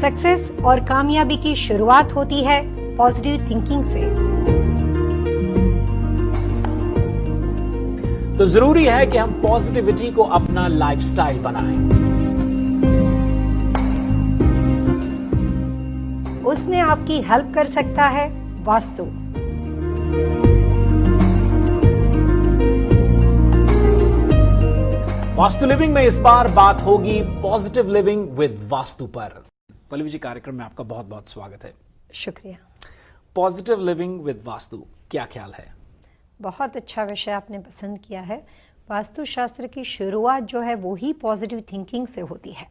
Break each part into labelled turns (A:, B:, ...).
A: Success और कामयाबी की शुरुआत होती है पॉजिटिव थिंकिंग से।
B: तो जरूरी है कि हम पॉजिटिविटी को अपना लाइफस्टाइल बनाएं।
A: उसमें आपकी हेल्प कर सकता है वास्तु।
B: वास्तु लिविंग में इस बार बात होगी पॉजिटिव लिविंग विद वास्तु पर। पल्लवी जी, कार्यक्रम में आपका बहुत बहुत स्वागत है।
A: शुक्रिया।
B: पॉजिटिव लिविंग विद वास्तु, क्या ख्याल है?
A: बहुत अच्छा विषय आपने पसंद किया है। वास्तुशास्त्र की शुरुआत जो है वो ही पॉजिटिव थिंकिंग से होती है।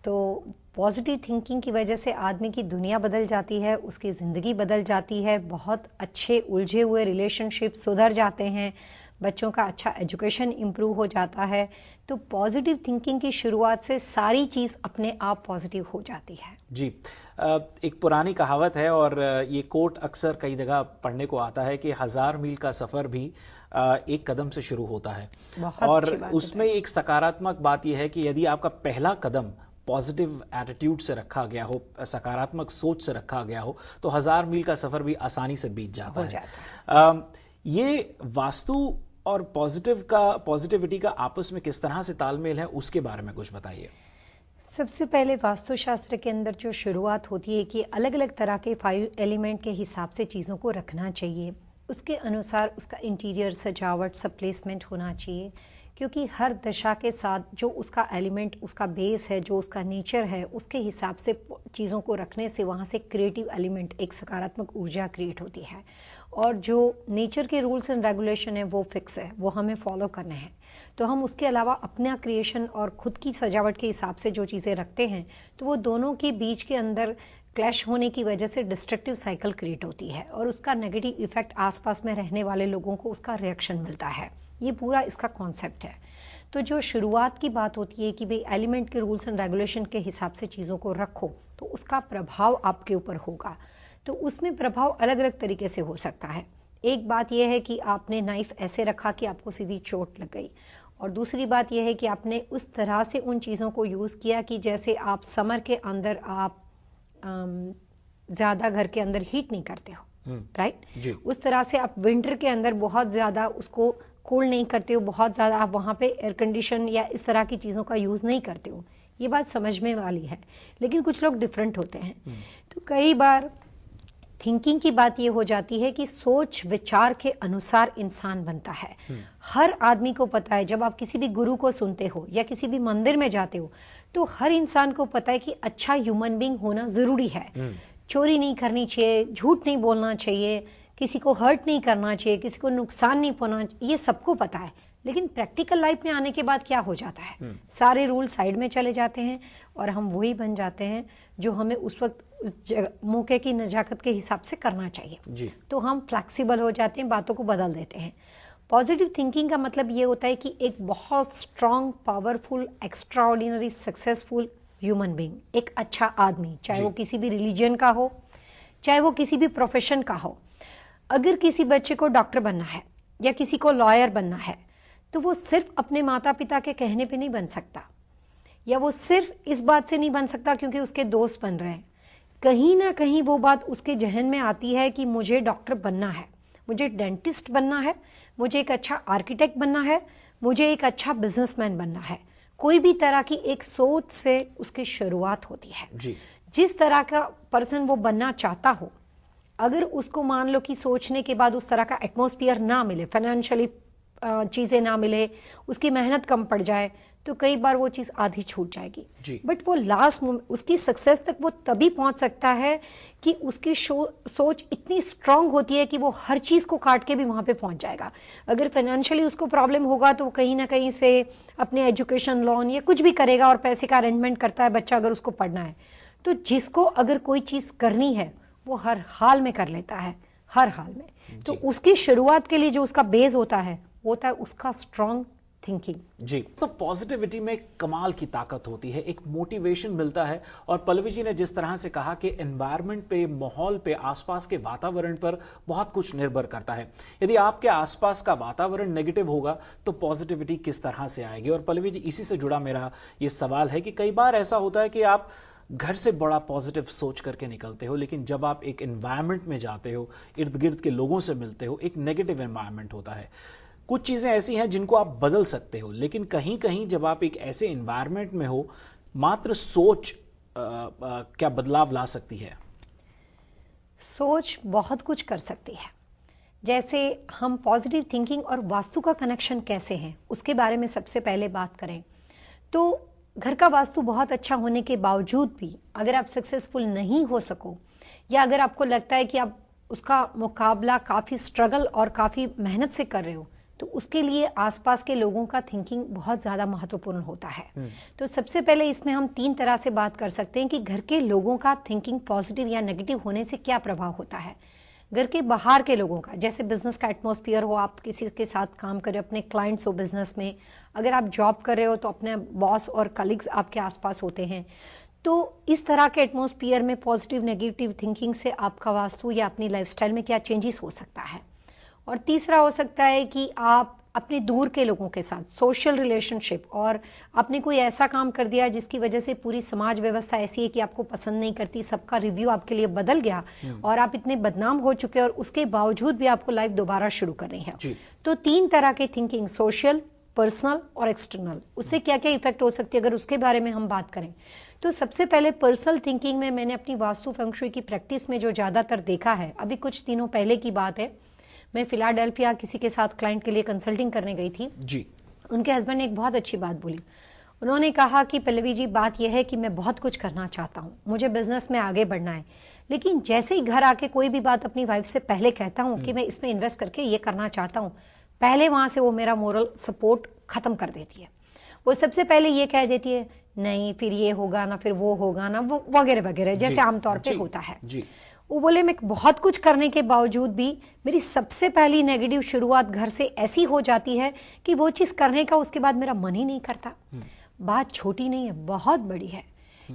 A: तो पॉजिटिव थिंकिंग की वजह से आदमी की दुनिया बदल जाती है, उसकी ज़िंदगी बदल जाती है, बहुत अच्छे उलझे हुए रिलेशनशिप सुधर जाते हैं, बच्चों का अच्छा एजुकेशन इम्प्रूव हो जाता है। तो पॉजिटिव थिंकिंग की शुरुआत से सारी चीज़ अपने आप पॉजिटिव हो जाती है। जी,
B: एक पुरानी कहावत है और ये कोट अक्सर कई जगह पढ़ने को आता है कि 1000 मील का सफ़र भी एक कदम से शुरू होता है। और उसमें एक सकारात्मक बात यह है कि यदि आपका पहला कदम पॉजिटिव एटीट्यूड से रखा गया हो, सकारात्मक सोच से रखा गया हो, तो 1000 मील का सफ़र भी आसानी से बीत जाता है। ये वास्तु और पॉजिटिविटी का आपस में किस तरह से तालमेल है, उसके बारे में कुछ बताइए।
A: सबसे पहले वास्तुशास्त्र के अंदर जो शुरुआत होती है कि अलग अलग तरह के 5 एलिमेंट के हिसाब से चीज़ों को रखना चाहिए, उसके अनुसार उसका इंटीरियर सजावट सब प्लेसमेंट होना चाहिए, क्योंकि हर दशा के साथ जो उसका एलिमेंट, उसका बेस है, जो उसका नेचर है, उसके हिसाब से चीज़ों को रखने से वहाँ से क्रिएटिव एलिमेंट, एक सकारात्मक ऊर्जा क्रिएट होती है। और जो नेचर के रूल्स एंड रेगुलेशन है वो फिक्स है, वो हमें फॉलो करने हैं। तो हम उसके अलावा अपना क्रिएशन और खुद की सजावट के हिसाब से जो चीज़ें रखते हैं, तो वो दोनों के बीच के अंदर क्लैश होने की वजह से डिस्ट्रक्टिव साइकिल क्रिएट होती है और उसका नेगेटिव इफेक्ट आसपास में रहने वाले लोगों को उसका रिएक्शन मिलता है। ये पूरा इसका कॉन्सेप्ट है। तो जो शुरुआत की बात होती है कि भाई एलिमेंट के रूल्स एंड रेगुलेशन के हिसाब से चीज़ों को रखो तो उसका प्रभाव आपके ऊपर होगा। तो उसमें प्रभाव अलग अलग तरीके से हो सकता है। एक बात यह है कि आपने नाइफ ऐसे रखा कि आपको सीधी चोट लग गई, और दूसरी बात यह है कि आपने उस तरह से उन चीज़ों को यूज़ किया कि जैसे आप समर के अंदर आप ज़्यादा घर के अंदर हीट नहीं करते हो, राइट? उस तरह से आप विंटर के अंदर बहुत ज़्यादा उसको कूल नहीं करते हो, बहुत ज़्यादा आप वहाँ पे एयर कंडीशन या इस तरह की चीज़ों का यूज़ नहीं करते हो। ये बात समझ में वाली है, लेकिन कुछ लोग डिफरेंट होते हैं। तो कई बार थिंकिंग की बात ये हो जाती है कि सोच विचार के अनुसार इंसान बनता है। हर आदमी को पता है, जब आप किसी भी गुरु को सुनते हो या किसी भी मंदिर में जाते हो, तो हर इंसान को पता है कि अच्छा ह्यूमन बीइंग होना ज़रूरी है। चोरी नहीं करनी चाहिए, झूठ नहीं बोलना चाहिए, किसी को हर्ट नहीं करना चाहिए, किसी को नुकसान नहीं पहुंचाना चाहिए, ये सबको पता है। लेकिन प्रैक्टिकल लाइफ में आने के बाद क्या हो जाता है, सारे रूल साइड में चले जाते हैं और हम वही बन जाते हैं जो हमें उस वक्त उस मौके की नजाकत के हिसाब से करना चाहिए। तो हम फ्लैक्सिबल हो जाते हैं, बातों को बदल देते हैं। पॉजिटिव थिंकिंग का मतलब ये होता है कि एक बहुत strong, powerful, extraordinary, successful human being, एक अच्छा आदमी, चाहे वो किसी भी रिलीजन का हो, चाहे वो किसी भी प्रोफेशन का हो। अगर किसी बच्चे को डॉक्टर बनना है या किसी को लॉयर बनना है, तो वो सिर्फ अपने माता पिता के कहने पे नहीं बन सकता, या वो सिर्फ इस बात से नहीं बन सकता क्योंकि उसके दोस्त बन रहे हैं। कहीं ना कहीं वो बात उसके जहन में आती है कि मुझे डॉक्टर बनना है, मुझे डेंटिस्ट बनना है, मुझे एक अच्छा आर्किटेक्ट बनना है, मुझे एक अच्छा बिजनेसमैन बनना है। कोई भी तरह की एक सोच से उसकी शुरुआत होती है। जिस तरह का पर्सन वो बनना चाहता हो, अगर उसको मान लो कि सोचने के बाद उस तरह का एटमॉस्फेयर ना मिले, फाइनेंशियली चीज़ें ना मिले, उसकी मेहनत कम पड़ जाए, तो कई बार वो चीज़ आधी छूट जाएगी। बट वो लास्ट मोमेंट, उसकी सक्सेस तक वो तभी पहुंच सकता है कि उसकी सोच इतनी स्ट्रांग होती है कि वो हर चीज़ को काट के भी वहाँ पे पहुंच जाएगा। अगर फाइनेंशियली उसको प्रॉब्लम होगा तो कहीं ना कहीं से अपने एजुकेशन लोन या कुछ भी करेगा और पैसे का अरेंजमेंट करता है, बच्चा अगर उसको पढ़ना है। तो जिसको अगर कोई चीज़ करनी है वो हर हाल में कर लेता है, हर हाल में। तो उसकी शुरुआत के लिए जो उसका बेस होता है वो होता है उसका स्ट्रांग थिंकिंग।
B: जी, तो पॉजिटिविटी में कमाल की ताकत होती है, एक मोटिवेशन मिलता है। और पल्लवी जी ने जिस तरह से कहा कि एनवायरनमेंट पे, माहौल पे, आसपास के वातावरण पर बहुत कुछ निर्भर करता है। यदि आपके आसपास का वातावरण नेगेटिव होगा तो पॉजिटिविटी किस तरह से आएगी। और पल्लवी जी, इसी से जुड़ा मेरा ये सवाल है कि कई बार ऐसा होता है कि आप घर से बड़ा पॉजिटिव सोच करके निकलते हो, लेकिन जब आप एक एनवायरनमेंट में जाते हो, इर्द गिर्द के लोगों से मिलते हो, एक नेगेटिव एनवायरनमेंट होता है। कुछ चीज़ें ऐसी हैं जिनको आप बदल सकते हो, लेकिन कहीं कहीं जब आप एक ऐसे एनवायरनमेंट में हो, मात्र सोच क्या बदलाव ला सकती है?
A: सोच बहुत कुछ कर सकती है। जैसे हम पॉजिटिव थिंकिंग और वास्तु का कनेक्शन कैसे है उसके बारे में सबसे पहले बात करें तो घर का वास्तु बहुत अच्छा होने के बावजूद भी अगर आप सक्सेसफुल नहीं हो सको या अगर आपको लगता है कि आप उसका मुकाबला काफ़ी स्ट्रगल और काफ़ी मेहनत से कर रहे हो तो उसके लिए आसपास के लोगों का थिंकिंग बहुत ज़्यादा महत्वपूर्ण होता है। तो सबसे पहले इसमें हम 3 तरह से बात कर सकते हैं कि घर के लोगों का थिंकिंग पॉजिटिव या नेगेटिव होने से क्या प्रभाव होता है। घर के बाहर के लोगों का, जैसे बिजनेस का एटमॉस्फेयर हो, आप किसी के साथ काम कर रहे हो, अपने क्लाइंट्स हो बिजनेस में, अगर आप जॉब कर रहे हो तो अपने बॉस और कलीग्स आपके आसपास होते हैं। तो इस तरह के एटमॉस्फेयर में पॉजिटिव नेगेटिव थिंकिंग से आपका वास्तु या अपनी लाइफस्टाइल में क्या चेंजेस हो सकता है। और तीसरा हो सकता है कि आप अपने दूर के लोगों के साथ सोशल रिलेशनशिप, और आपने कोई ऐसा काम कर दिया जिसकी वजह से पूरी समाज व्यवस्था ऐसी है कि आपको पसंद नहीं करती, सबका रिव्यू आपके लिए बदल गया और आप इतने बदनाम हो चुके हैं और उसके बावजूद भी आपको लाइफ दोबारा शुरू कर रही है। तो 3 तरह के थिंकिंग, सोशल, पर्सनल और एक्सटर्नल, उससे क्या क्या इफेक्ट हो सकती है अगर उसके बारे में हम बात करें तो सबसे पहले पर्सनल थिंकिंग में मैंने अपनी वास्तु फेंग शुई की प्रैक्टिस में जो ज़्यादातर देखा है, अभी कुछ दिनों पहले की बात है, मैं फिलाडेल्फिया किसी के साथ क्लाइंट के लिए कंसल्टिंग करने गई थी जी। उनके हस्बैंड ने एक बहुत अच्छी बात बोली। उन्होंने कहा कि पल्लवी जी, बात यह है कि मैं बहुत कुछ करना चाहता हूँ, मुझे बिजनेस में आगे बढ़ना है, लेकिन जैसे ही घर आके कोई भी बात अपनी वाइफ से पहले कहता हूँ कि मैं इसमें इन्वेस्ट करके ये करना चाहता हूँ, पहले वहां से वो मेरा मोरल सपोर्ट खत्म कर देती है। वो सबसे पहले ये कह देती है, नहीं फिर ये होगा ना, फिर वो होगा ना, वो वगैरह वगैरह, जैसे आमतौर पे होता है। वो बोले मैं बहुत कुछ करने के बावजूद भी मेरी सबसे पहली नेगेटिव शुरुआत घर से ऐसी हो जाती है कि वो चीज करने का उसके बाद मेरा मन ही नहीं करता। बात छोटी नहीं है, बहुत बड़ी है।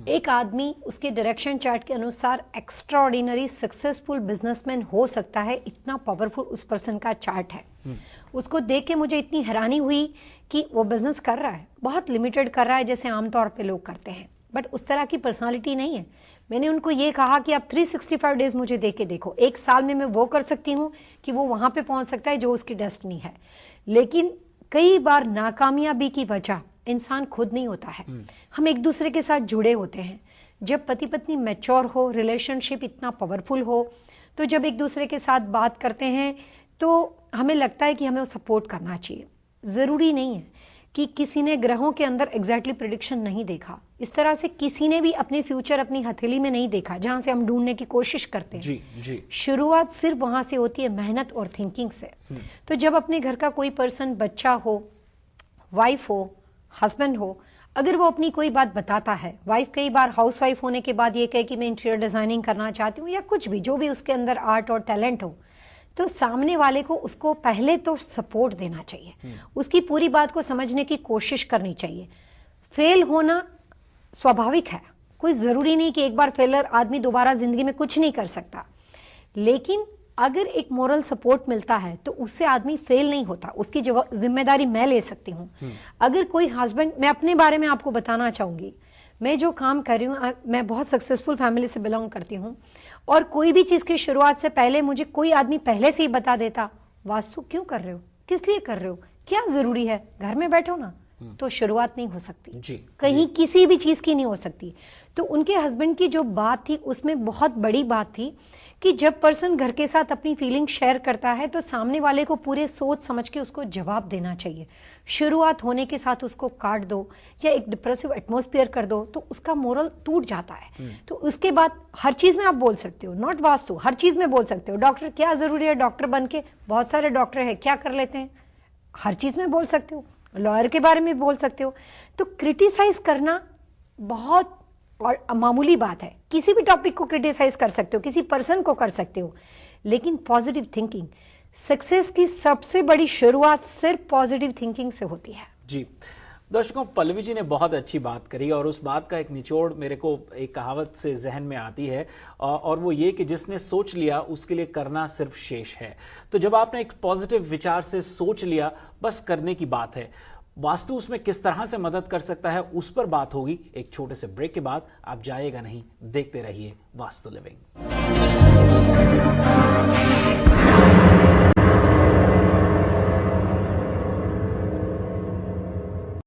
A: एक आदमी उसके डायरेक्शन चार्ट के अनुसार एक्स्ट्रा ऑर्डिनरी सक्सेसफुल बिजनेसमैन हो सकता है, इतना पावरफुल उस पर्सन का चार्ट है। उसको देख के मुझे इतनी हैरानी हुई कि वो बिजनेस कर रहा है, बहुत लिमिटेड कर रहा है जैसे आमतौर पे लोग करते हैं, बट उस तरह की पर्सनालिटी नहीं है। मैंने उनको ये कहा कि आप 365 डेज मुझे दे के देखो, 1 साल में मैं वो कर सकती हूँ कि वो वहां पे पहुंच सकता है जो उसकी डेस्टिनी है। लेकिन कई बार नाकामयाबी की वजह इंसान खुद नहीं होता है, हम एक दूसरे के साथ जुड़े होते हैं। जब पति पत्नी मैच्योर हो, रिलेशनशिप इतना पावरफुल हो, तो जब एक दूसरे के साथ बात करते हैं तो हमें लगता है कि हमें सपोर्ट करना चाहिए। जरूरी नहीं है कि किसी ने ग्रहों के अंदर एग्जैक्टली प्रेडिक्शन नहीं देखा, इस तरह से किसी ने भी अपने फ्यूचर अपनी हथेली में नहीं देखा जहां से हम ढूंढने की कोशिश करते हैं। जी। शुरुआत सिर्फ वहां से होती है, मेहनत और थिंकिंग से। तो जब अपने घर का कोई पर्सन, बच्चा हो, वाइफ हो, हस्बैंड हो, अगर वो अपनी कोई बात बताता है, वाइफ कई बार हाउस वाइफ होने के बाद ये कहे कि मैं इंटीरियर डिजाइनिंग करना चाहती हूँ या कुछ भी, जो भी उसके अंदर आर्ट और टैलेंट हो, तो सामने वाले को उसको पहले तो सपोर्ट देना चाहिए, उसकी पूरी बात को समझने की कोशिश करनी चाहिए। फेल होना स्वाभाविक है, कोई जरूरी नहीं कि एक बार फेलर आदमी दोबारा जिंदगी में कुछ नहीं कर सकता, लेकिन अगर एक मोरल सपोर्ट मिलता है तो उससे आदमी फेल नहीं होता, उसकी जिम्मेदारी मैं ले सकती हूँ। अगर कोई हस्बैंड, मैं अपने बारे में आपको बताना चाहूंगी, मैं जो काम कर रही हूँ, मैं बहुत सक्सेसफुल फैमिली से बिलोंग करती हूँ, और कोई भी चीज की शुरुआत से पहले मुझे कोई आदमी पहले से ही बता देता, वास्तु क्यों कर रहे हो, किस लिए कर रहे हो, क्या जरूरी है, घर में बैठो ना, तो शुरुआत नहीं हो सकती कहीं किसी भी चीज की नहीं हो सकती। तो उनके हस्बैंड की जो बात थी उसमें बहुत बड़ी बात थी कि जब पर्सन घर के साथ अपनी फीलिंग शेयर करता है तो सामने वाले को पूरे सोच समझ के उसको जवाब देना चाहिए। शुरुआत होने के साथ उसको काट दो या एक डिप्रेसिव एटमॉस्फेयर कर दो तो उसका मोरल टूट जाता है। तो उसके बाद हर चीज में आप बोल सकते हो, नॉट वास्तु, हर चीज में बोल सकते हो। डॉक्टर क्या जरूरी है, डॉक्टर बन के बहुत सारे डॉक्टर है, क्या कर लेते हैं, हर चीज में बोल सकते हो, लॉयर के बारे में बोल सकते हो। तो क्रिटिसाइज करना बहुत और मामूली बात है, किसी भी टॉपिक को क्रिटिसाइज कर सकते हो, किसी पर्सन को कर सकते हो, लेकिन पॉजिटिव थिंकिंग, सक्सेस की सबसे बड़ी शुरुआत सिर्फ पॉजिटिव थिंकिंग से होती है।
B: जी दर्शकों, पल्लवी जी ने बहुत अच्छी बात करी और उस बात का एक निचोड़ मेरे को एक कहावत से जहन में आती है, और वो ये कि जिसने सोच लिया उसके लिए करना सिर्फ शेष है। तो जब आपने एक पॉजिटिव विचार से सोच लिया, बस करने की बात है। वास्तु उसमें किस तरह से मदद कर सकता है, उस पर बात होगी एक छोटे से ब्रेक के बाद। आप जाइएगा नहीं, देखते रहिए वास्तु लिविंग।